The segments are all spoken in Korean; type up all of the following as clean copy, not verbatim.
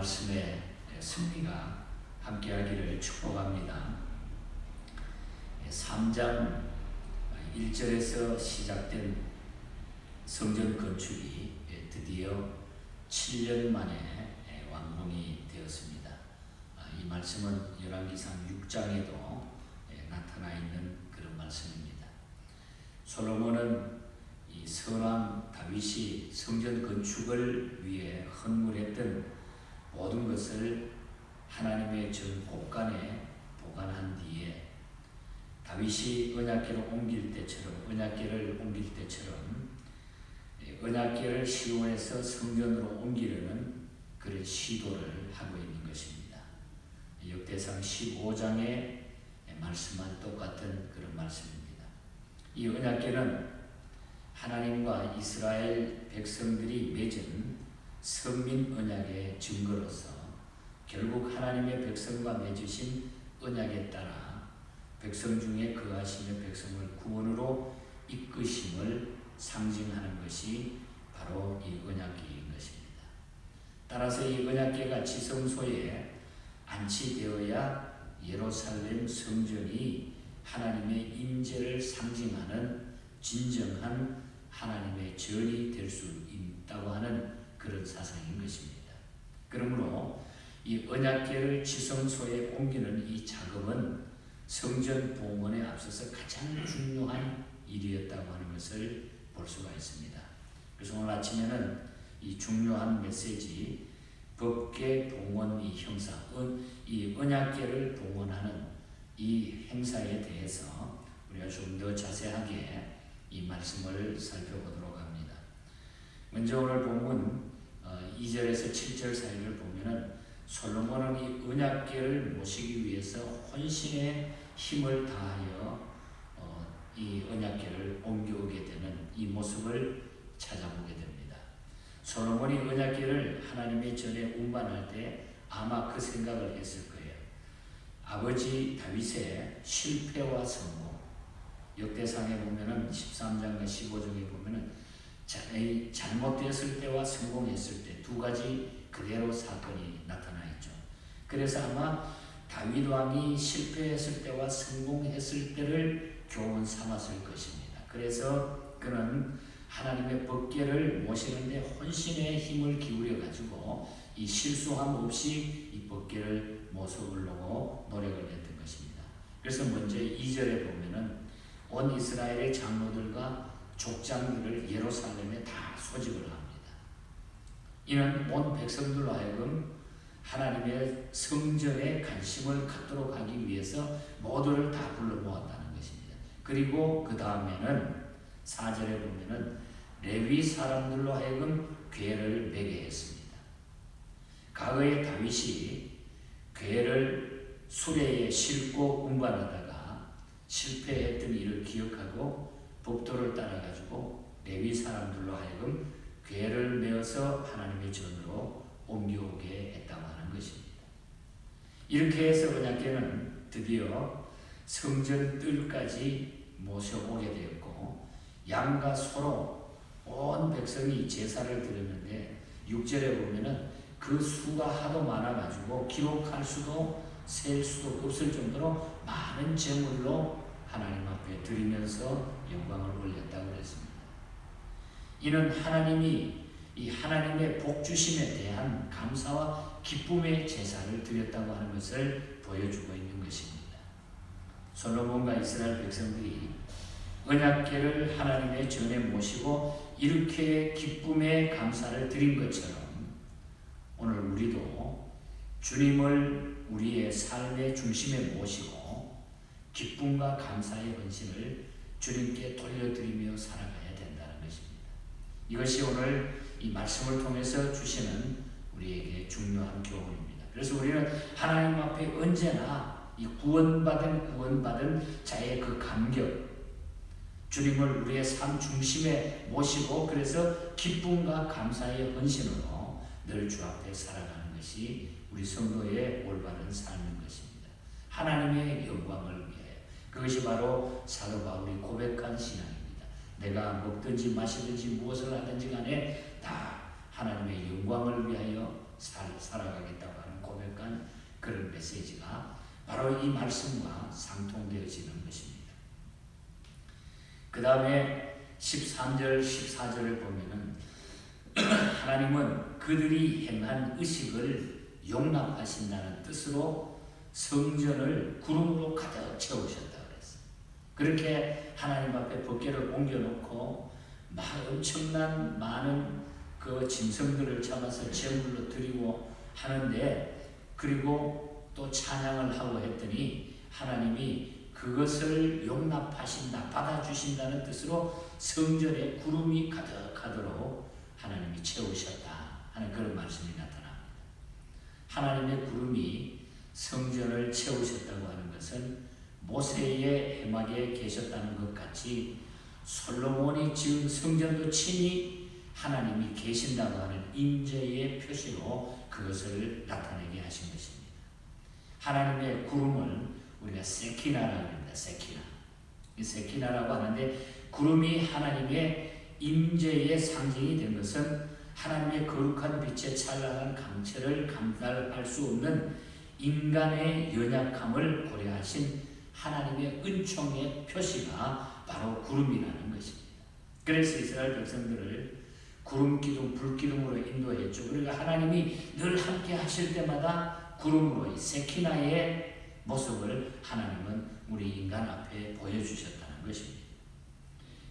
말씀의 승리가 함께하기를 축복합니다. 3장 1절에서 시작된 성전 건축이 드디어 7년 만에 완공이 되었습니다. 이 말씀은 열왕기상 6장에도 나타나 있는 그런 말씀입니다. 솔로몬은 이 선왕 다윗이 성전 건축을 위해 헌물했던 모든 것을 하나님의 전 곳간에 보관한 뒤에 다윗이 언약궤를 옮길 때처럼 언약궤를 시온에서 성전으로 옮기려는 그런 시도를 하고 있는 것입니다. 역대상 15장의 말씀과 똑같은 그런 말씀입니다. 이 언약궤는 하나님과 이스라엘 백성들이 맺은 선민 언약의 증거로서 결국 하나님의 백성과 맺으신 언약에 따라 백성 중에 거하시며 백성을 구원으로 이끄심을 상징하는 것이 바로 이 언약궤인 것입니다. 따라서 이 언약궤가 지성소에 안치되어야 예루살렘 성전이 하나님의 임재를 상징하는 진정한 하나님의 전이 될 수 있다고 하는 그런 사상인 것입니다. 그러므로 이 언약궤를 지성소에 옮기는 이 작업은 성전 봉헌에 앞서서 가장 중요한 일이었다고 하는 것을 볼 수가 있습니다. 그래서 오늘 아침에는 이 중요한 메시지, 법궤 봉헌 이 형사, 이 언약궤를 봉헌하는 이 행사에 대해서 우리가 좀 더 자세하게 이 말씀을 살펴보도록 합니다. 먼저 오늘 본문 2절에서 7절 사이를 보면은 솔로몬은 이 언약궤를 모시기 위해서 혼신의 힘을 다하여 이 언약궤를 옮겨오게 되는 이 모습을 찾아보게 됩니다. 솔로몬이 언약궤를 하나님의 전에 운반할 때 아마 그 생각을 했을 거예요. 아버지 다윗의 실패와 성공, 역대상에 보면은 13장과 15장에 보면은 잘못되었을 때와 성공했을 때 두 가지 그대로 사건이 나타나 있죠. 그래서 아마 다윗 왕이 실패했을 때와 성공했을 때를 교훈 삼았을 것입니다. 그래서 그는 하나님의 법궤를 모시는데 혼신의 힘을 기울여 가지고 이 실수함 없이 이 법궤를 모셔오려고 노력을 했던 것입니다. 그래서 먼저 2절에 보면은 온 이스라엘의 장로들과 족장들을 예루살렘에 다 소집을 합니다. 이는 온 백성들로 하여금 하나님의 성전에 관심을 갖도록 하기 위해서 모두를 다 불러 모았다는 것입니다. 그리고 그 다음에는 4절에 보면은 레위 사람들로 하여금 궤를 매게 했습니다. 과거에 다윗이 궤를 수레에 싣고 운반하다가 실패했던 일을 기억하고 법도를 따라가지고 레위 사람들로 하여금 궤를 메어서 하나님의 전으로 옮겨오게 했다고 하는 것입니다. 이렇게 해서 언약궤는 드디어 성전 뜰까지 모셔오게 되었고 양과 소로 온 백성이 제사를 드렸는데 6절에 보면은 그 수가 하도 많아가지고 기록할 수도 셀 수도 없을 정도로 많은 제물로 하나님 앞에 드리면서 영광을 올렸다고 그랬습니다. 이는 하나님이 이 하나님의 복주심에 대한 감사와 기쁨의 제사를 드렸다고 하는 것을 보여주고 있는 것입니다. 솔로몬과 이스라엘 백성들이 언약궤를 하나님의 전에 모시고 이렇게 기쁨의 감사를 드린 것처럼 오늘 우리도 주님을 우리의 삶의 중심에 모시고 기쁨과 감사의 헌신을 주님께 돌려드리며 살아가야 된다는 것입니다. 이것이 오늘 이 말씀을 통해서 주시는 우리에게 중요한 교훈입니다. 그래서 우리는 하나님 앞에 언제나 이 구원받은 자의 그 감격, 주님을 우리의 삶 중심에 모시고 그래서 기쁨과 감사의 헌신으로 늘 주 앞에 살아가는 것이 우리 성도의 올바른 삶인 것입니다. 하나님의 영광을 위해 그것이 바로 사도 바울이 고백한 신앙입니다. 내가 먹든지 마시든지 무엇을 하든지 간에 다 하나님의 영광 영광을 위하여 살아가겠다고 하는 고백한 그런 메시지가 바로 이 말씀과 상통되어지는 것입니다. 그 다음에 13절 14절을 보면은 하나님은 그들이 행한 의식을 용납하신다는 뜻으로 성전을 구름으로 가득 채우셨다 그랬어요. 그렇게 하나님 앞에 법궤를 옮겨놓고 엄청난 많은 그 짐승들을 잡아서 제물로 드리고 하는데, 그리고 또 찬양을 하고 했더니 하나님이 그것을 용납하신다, 받아주신다는 뜻으로 성전에 구름이 가득하도록 하나님이 채우셨다 하는 그런 말씀이 나타납니다. 하나님의 구름이 성전을 채우셨다고 하는 것은 모세의 해막에 계셨다는 것 같이 솔로몬이 지은 성전도 친히 하나님이 계신다고 하는 임재의 표시로 그것을 나타내게 하신 것입니다. 하나님의 구름을 우리가 세키나라고 합니다. 세키나. 이 세키나라고 하는데, 구름이 하나님의 임재의 상징이 된 것은 하나님의 거룩한 빛의 찬란한 강체를 감당할 수 없는 인간의 연약함을 고려하신 하나님의 은총의 표시가 바로 구름이라는 것입니다. 그래서 이스라엘 백성들을 구름 기둥, 불 기둥으로 인도했죠. 그러니까 하나님이 늘 함께 하실 때마다 구름으로 이 세키나의 모습을 하나님은 우리 인간 앞에 보여주셨다는 것입니다.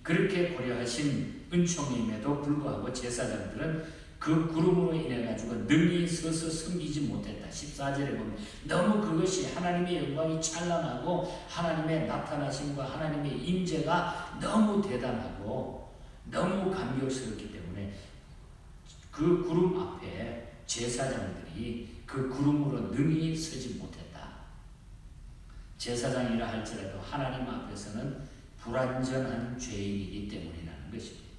그렇게 고려하신 은총임에도 불구하고 제사장들은 그 구름으로 인해 가지고 능히 서서 섬기지 못했다. 14절에 보면 너무 그것이 하나님의 영광이 찬란하고 하나님의 나타나심과 하나님의 임재가 너무 대단하고 너무 감격스럽기 때문에 그 구름 앞에 제사장들이 그 구름으로 능히 서지 못했다. 제사장이라 할지라도 하나님 앞에서는 불완전한 죄인이기 때문이라는 것입니다.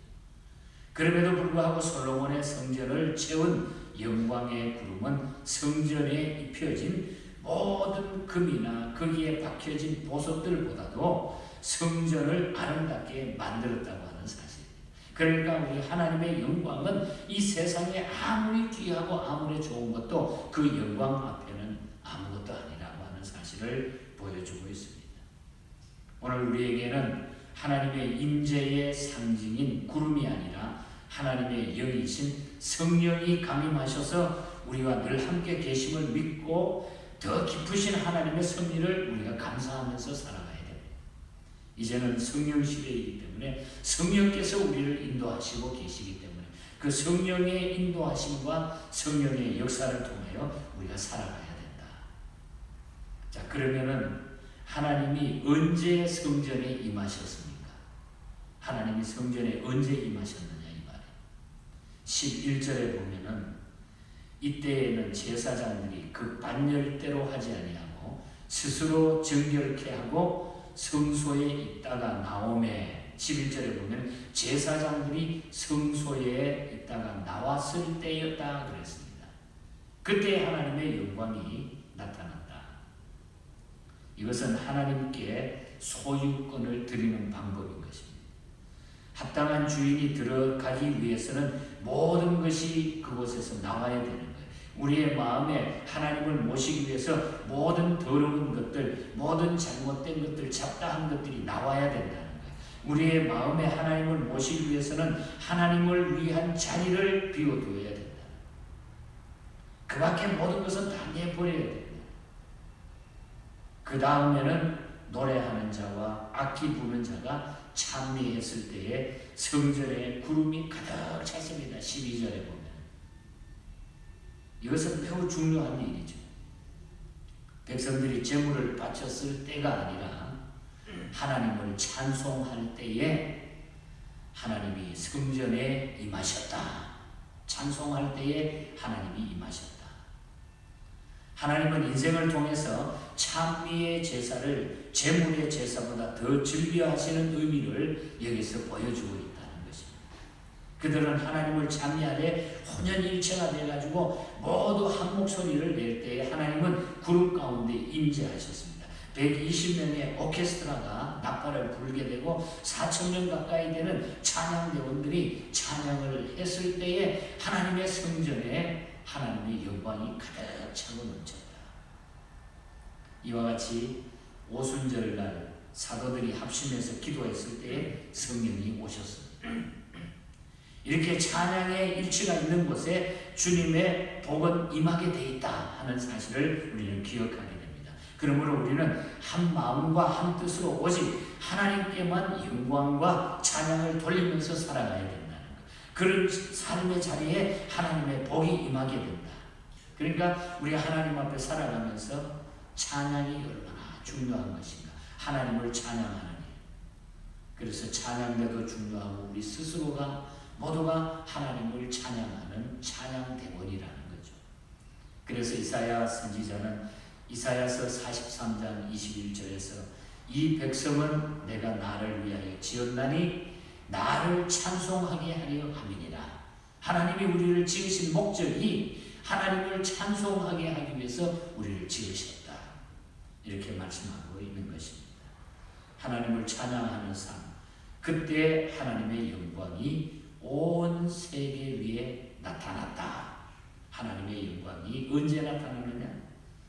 그럼에도 불구하고 솔로몬의 성전을 채운 영광의 구름은 성전에 입혀진 모든 금이나 거기에 박혀진 보석들보다도 성전을 아름답게 만들었다고 하는 사실입니다. 그러니까 우리 하나님의 영광은 이 세상에 아무리 귀하고 아무리 좋은 것도 그 영광 앞에는 아무것도 아니라고 하는 사실을 보여주고 있습니다. 오늘 우리에게는 하나님의 임재의 상징인 구름이 아니라 하나님의 영이신 성령이 감임하셔서 우리와 늘 함께 계심을 믿고 더 깊으신 하나님의 섭리를 우리가 감사하면서 살아가야 됩니다. 이제는 성령 시대이기 때문에 성령께서 우리를 인도하시고 계시기 때문에 그 성령의 인도하심과 성령의 역사를 통하여 우리가 살아가야 된다. 자, 그러면은 하나님이 언제 성전에 임하셨습니까? 하나님이 성전에 언제 임하셨느냐 이 말이에요. 11절에 보면은 이때에는 제사장들이 그 반열대로 하지 아니하고 스스로 정결케 하고 성소에 있다가 나오매, 11절에 보면 제사장들이 성소에 있다가 나왔을 때였다 그랬습니다. 그때 하나님의 영광이 나타났다. 이것은 하나님께 소유권을 드리는 방법인 것입니다. 합당한 주인이 들어가기 위해서는 모든 것이 그곳에서 나와야 되는 거예요. 우리의 마음에 하나님을 모시기 위해서 모든 더러운 것들, 모든 잘못된 것들, 잡다한 것들이 나와야 된다는 거예요. 우리의 마음에 하나님을 모시기 위해서는 하나님을 위한 자리를 비워두어야 된다. 그 밖에 모든 것은 다 내버려야 됩니다. 그 다음에는 노래하는 자와 악기 부는 자가 찬미했을 때에 성전에 구름이 가득 찼습니다. 12절에 보면 이것은 매우 중요한 일이죠. 백성들이 제물을 바쳤을 때가 아니라 하나님을 찬송할 때에 하나님이 성전에 임하셨다. 찬송할 때에 하나님이 임하셨다. 하나님은 인생을 통해서 찬미의 제사를 제물의 제사보다 더 즐겨하시는 의미를 여기서 보여주고 있다는 것입니다. 그들은 하나님을 찬미하되 혼연일체가 돼가지고 모두 한 목소리를 낼 때에 하나님은 구름 가운데 임재하셨습니다. 120명의 오케스트라가 나팔을 불게 되고 4,000명 가까이 되는 찬양대원들이 찬양을 했을 때에 하나님의 성전에 하나님의 영광이 가득 차고 넘쳤다. 이와 같이 오순절날 사도들이 합심해서 기도했을 때에 성령이 오셨습니다. 이렇게 찬양의 일치가 있는 곳에 주님의 복은 임하게 돼 있다 하는 사실을 우리는 기억하게 됩니다. 그러므로 우리는 한 마음과 한 뜻으로 오직 하나님께만 영광과 찬양을 돌리면서 살아가야 된다는 것. 그런 삶의 자리에 하나님의 복이 임하게 된다. 그러니까 우리가 하나님 앞에 살아가면서 찬양이 얼마나 중요한 것인가. 하나님을 찬양하는 일. 그래서 찬양대도 중요하고 우리 스스로가 모두가 하나님을 찬양하는 찬양대원이라는 거죠. 그래서 이사야 선지자는 이사야서 43장 21절에서 이 백성은 내가 나를 위하여 지었나니 나를 찬송하게 하려 함이니라. 하나님이 우리를 지으신 목적이 하나님을 찬송하게 하기 위해서 우리를 지으셨다. 이렇게 말씀하고 있는 것입니다. 하나님을 찬양하는 삶, 그때 하나님의 영광이 온 세계 위에 나타났다. 하나님의 영광이 언제 나타나느냐?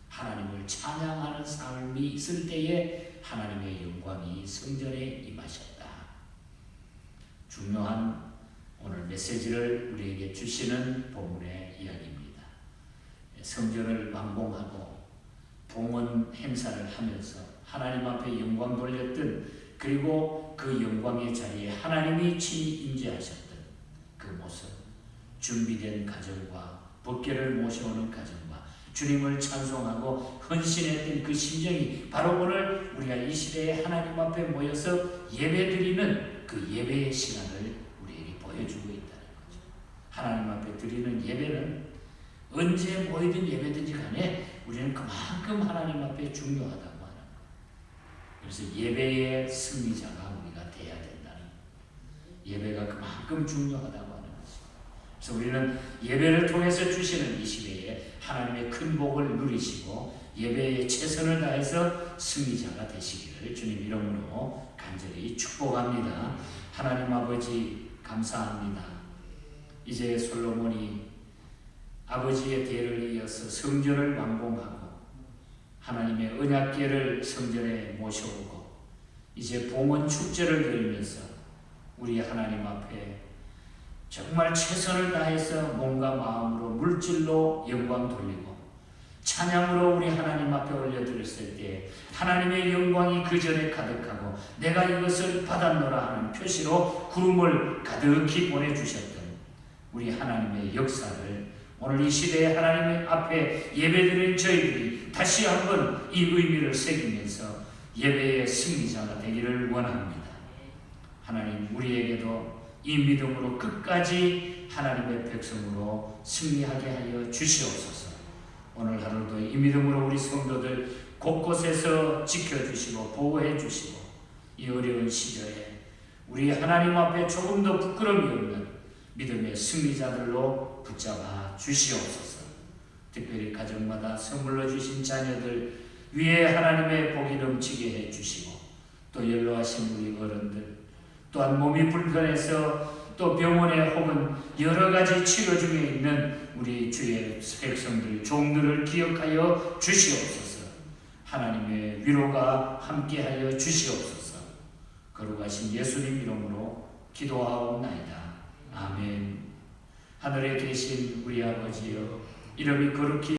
하나님을 찬양하는 삶이 있을 때에 하나님의 영광이 성전에 임하셨다. 중요한 오늘 메시지를 우리에게 주시는 본문의 이야기입니다. 성전을 완공하고 봉헌 행사를 하면서 하나님 앞에 영광 돌렸던, 그리고 그 영광의 자리에 하나님이 친히 임재하셨던 그 모습, 준비된 가정과 법궤를 모셔오는 가정과 주님을 찬송하고 헌신했던 그 심정이 바로 오늘 우리가 이 시대에 하나님 앞에 모여서 예배드리는 그 예배의 시간을 우리에게 보여주고 있다는 거죠. 하나님 앞에 드리는 예배는 언제 모이든 예배든지 간에 우리는 그만큼 하나님 앞에 중요하다고 하는 거예요. 그래서 예배의 승리자가 우리가 돼야 된다는 거예요. 예배가 그만큼 중요하다고 하는 거죠. 그래서 우리는 예배를 통해서 주시는 이 시대에 하나님의 큰 복을 누리시고 예배에 최선을 다해서 승리자가 되시기를 주님 이름으로 간절히 축복합니다. 하나님 아버지 감사합니다. 이제 솔로몬이 아버지의 대를 이어서 성전을 완공하고 하나님의 언약궤를 성전에 모셔오고 이제 봉헌 축제를 드리면서 우리 하나님 앞에 정말 최선을 다해서 몸과 마음으로 물질로 영광 돌리고 찬양으로 우리 하나님 앞에 올려드렸을 때 하나님의 영광이 그 전에 가득하고 내가 이것을 받았노라 하는 표시로 구름을 가득히 보내주셨던 우리 하나님의 역사를 오늘 이 시대에 하나님 앞에 예배드린 저희들이 다시 한번 이 의미를 새기면서 예배의 승리자가 되기를 원합니다. 하나님 우리에게도 이 믿음으로 끝까지 하나님의 백성으로 승리하게 하여 주시옵소서. 오늘 하루도 이 믿음으로 우리 성도들 곳곳에서 지켜주시고 보호해 주시고 이 어려운 시절에 우리 하나님 앞에 조금 더 부끄러움이 없는 믿음의 승리자들로 붙잡아 주시옵소서. 특별히 가정마다 선물로 주신 자녀들 위에 하나님의 복이 넘치게 해 주시고 또 연로하신 우리 어른들 또한 몸이 불편해서 또 병원에 혹은 여러 가지 치료 중에 있는 우리 주의 백성들 종들을 기억하여 주시옵소서. 하나님의 위로가 함께하여 주시옵소서. 거룩하신 예수님 이름으로 기도하옵나이다. 아멘. 하늘에 계신 우리 아버지여, 이름이 거룩히